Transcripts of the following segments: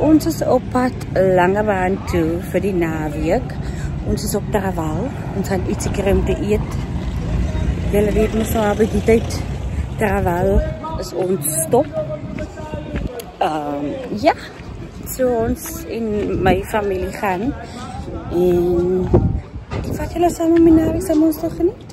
Ons is op pad Langebaan toe vir die naweek. Ons is op Tarawal. Ons gaan ietsie kry om te eet. Julle weet mos nou by die tyd Tarawal is ons stop. Ja, so ons en my familie gaan. En ek vat julle saam met my naweek, saam ons toch geniet.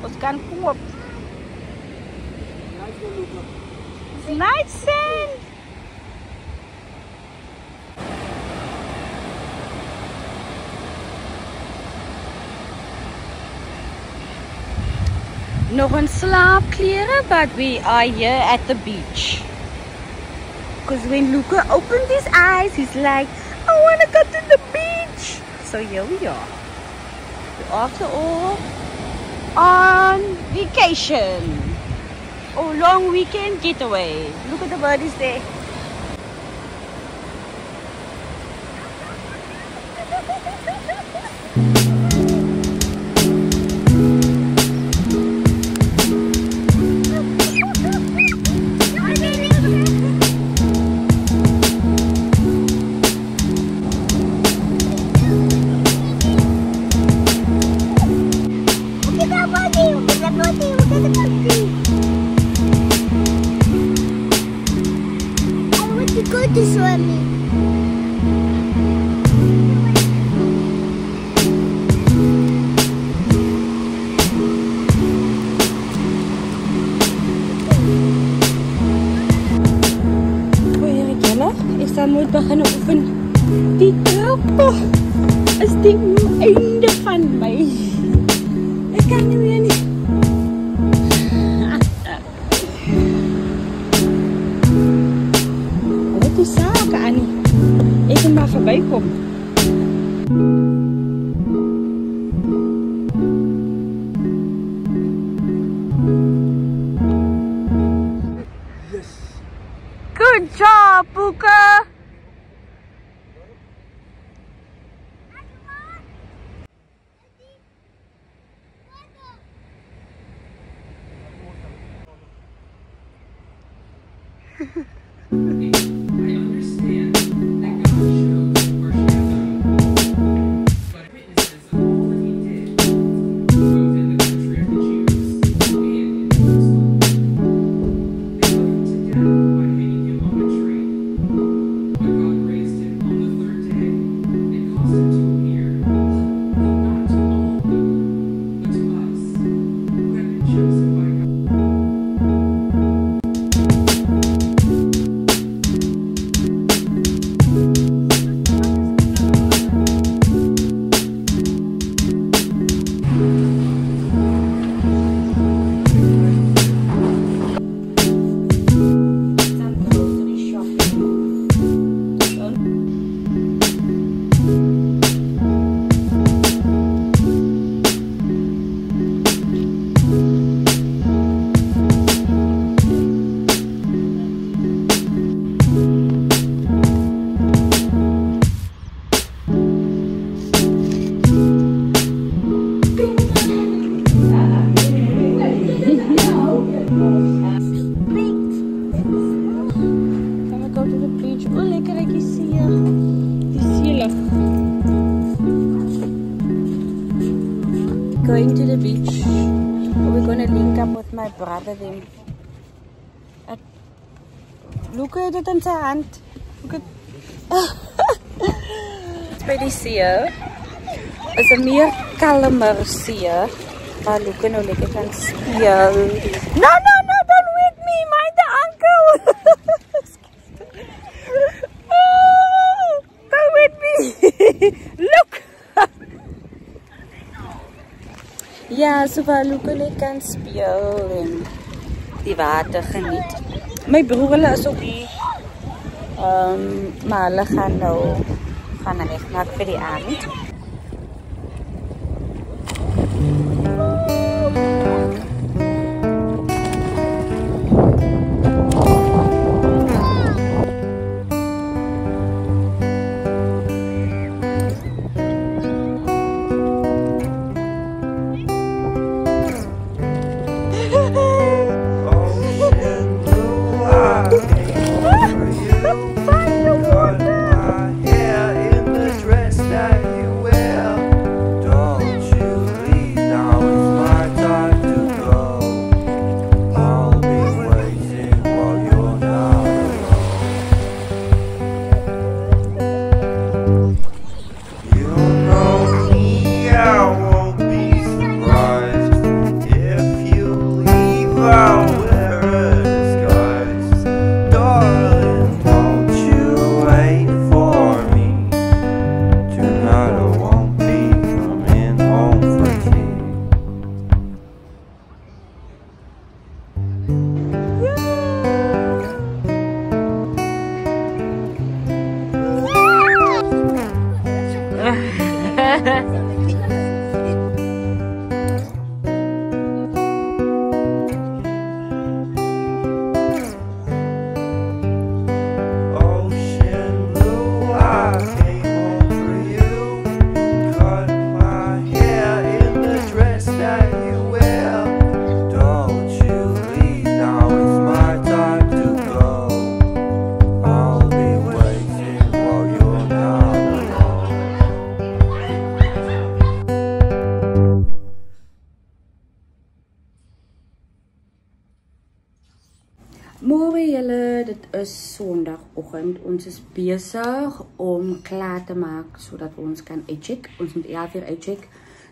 Ons kan koop. Nice sand. Nog een slaapkleren, but we are here at the beach. Because when Luca opened his eyes, he's like, I want to go to the beach. So here we are. After all, on vacation or long weekend getaway. Look at the birdies there. Moet begin oefen. Die trappe is die einde van my. Ek kan nie meer nie. Wat is sake, Annie? Ek moet maar verbykom. Yes. Good job, Puka. Going to the beach. We're gonna link up with my brother then. Look at it in zijn hand. Look at. It's by die see. It's a meer kalmer see. Maar look nou lekker kan speel. No, don't wake me, mind the uncle. Don't wake me. Look. Ja, so waar Luke kan speel en die water geniet. My broer hulle is ook hier. Maar hulle gaan regmaak vir die aand. Môre julle, dit is Sondagoggend. Ons is besig om klaar te maak sodat ons kan uitcheck. Ons moet 11 uur uitcheck.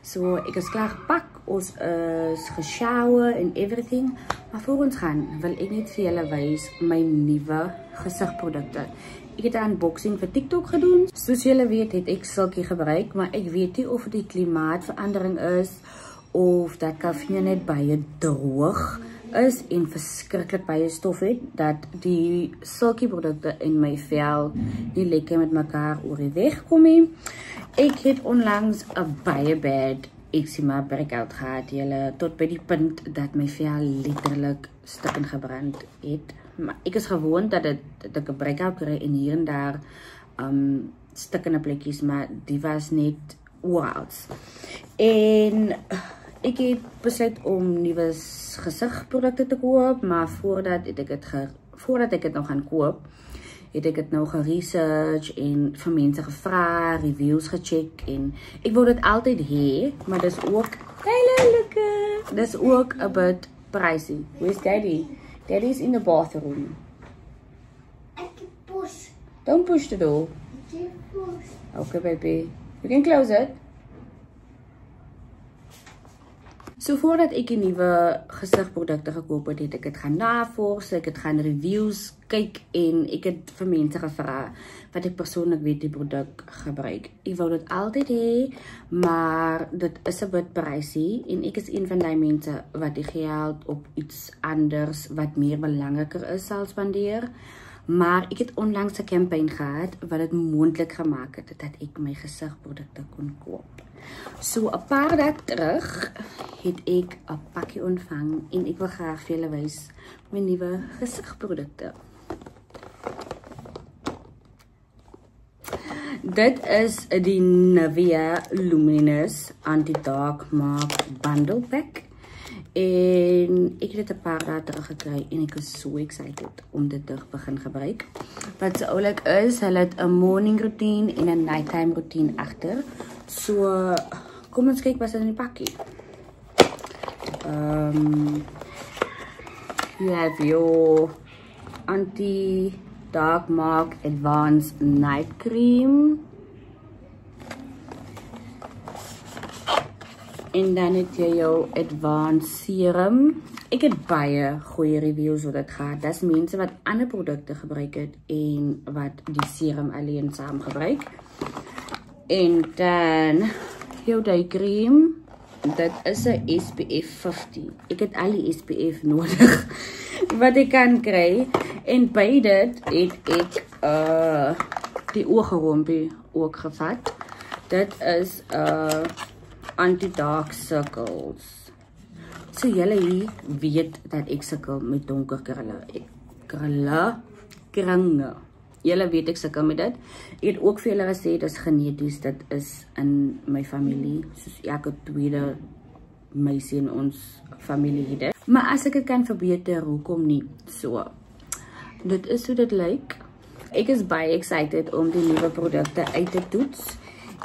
So ek is klaar gepak. Ons is geshower en everything. Maar voor ons gaan, wil ek net vir julle wys my nuwe gesigprodukte. Ek het 'n unboxing vir TikTok gedoen. Soos julle weet, het ek sulke gebruik, maar ek weet nie of dit die klimaatverandering is of dat Kaffiene net baie droog is en verskriklik baie stof het, dat die sulke produkte in my vel nie lekker met mekaar oor die weg kom nie. Ek het onlangs 'n baie bad eczema breakout gehad, julle, tot by die punt dat my vel letterlik stukkend gebrand het. Maar ek is gewoond dat ek 'n breakout kry en hier en daar stukkende plekkies, maar die was net oorals. En ek het besluit om nuwe gesigprodukte te koop, maar voordat het ek dit voordat ek dit nou gaan koop, het ek dit nou geresearch en vir mense gevra, reviews gecheck en ek wou dit altyd hê, maar dis ook, dis ook a bit pricey. Where's Daddy? Daddy's in the bathroom. I can push. Don't push the door. I can push. Okay, baby. You can close it. So voordat ek die nuwe gesigprodukte gekoop het, het ek dit gaan navors, ek het gaan reviews kyk en ek het vir mense gevra wat ek persoonlik weet die produk gebruik. Ek wou dit altyd hê, maar dit is 'n bit pricey en ek is een van die mense wat die geld op iets anders wat meer belangriker is sal spandeer. Maar ek het onlangs 'n campaign gehad wat dit moontlik gemaak het dat ek my gesigprodukte kon koop. So 'n paar dae terug het ek 'n pakkie ontvang en ek wil graag vir julle wys my nuwe gesigprodukte. Dit is die Nivea Luminous Anti-Dark Mark Bundle Pack. En ek het dit 'n paar dae terug gekry en ek is so excited om dit te begin gebruik. Wat so oulik is, hulle het 'n morning routine en 'n nighttime routine agter. So kom ons kyk wat is in die pakkie. You have your Anti-Dark Mark Advanced Night Cream. En dan het jy jou Advanced Serum. Ek het baie goeie reviews oor dit gehad. Dis mense wat ander produkte gebruik het en wat die serum alleen saam gebruik. En dan jou day cream. Dit is 'n SPF 50. Ek het al die SPF nodig wat ek kan kry. En by dit het ek die ooggerompie ook gevat. Dit is Anti-Dark Circles. So julle hier weet dat ek sukkel met donker kringe. Julle weet ek sukkel met dit. Ek het ook vir julle gesê, dit is geneties, dit is in my familie. Soos elke tweede meisie in ons familie het dit. Maar as ek dit kan verbeter, hoekom nie? So, dit is hoe dit lyk. Ek is baie excited om die nuwe produkte uit te toets.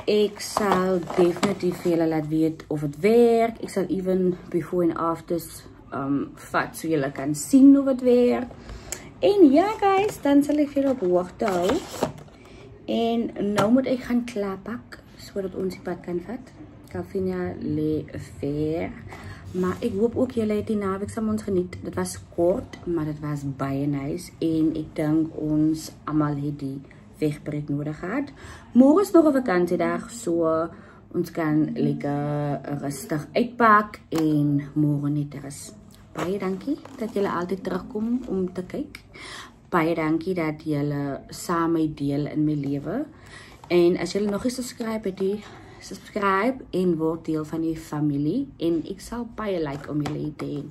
Ek sal definitief vir julle laat weet of het werk. Ek sal even before and afters vat, so julle kan sien hoe het werk. En ja guys, dan sal ek vir julle op hoogte hou. En nou moet ek gaan klaarpak, sodat ons die pad kan vat. Calvinia lê ver. Maar ek hoop ook julle het die naweek saam ons geniet. Dit was kort, maar dit was baie nice. En ek dink ons almal het die wegbreek nodig gehad. Môre is nog 'n vakansiedag, so ons kan lekker rustig uitpak en môre net rus. Baie dankie dat julle altyd terugkom om te kyk. Baie dankie dat julle saam my deel in my lewe. En as julle nog nie subscribe en word deel van die familie. En ek sal baie like om julle te hê.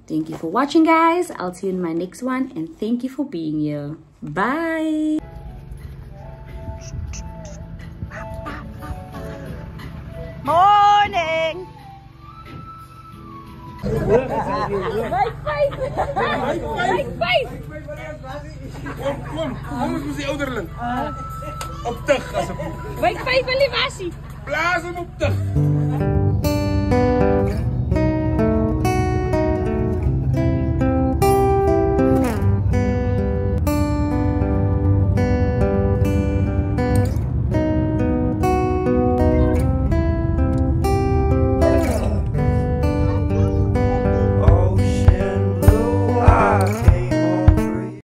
Thank you for watching guys. I'll see you in my next one and thank you for being here. Bye. Morning. My face. Kom eens met die ouderling. Op tig, asseblief. My face, Alivasie. Blaas hem op tig.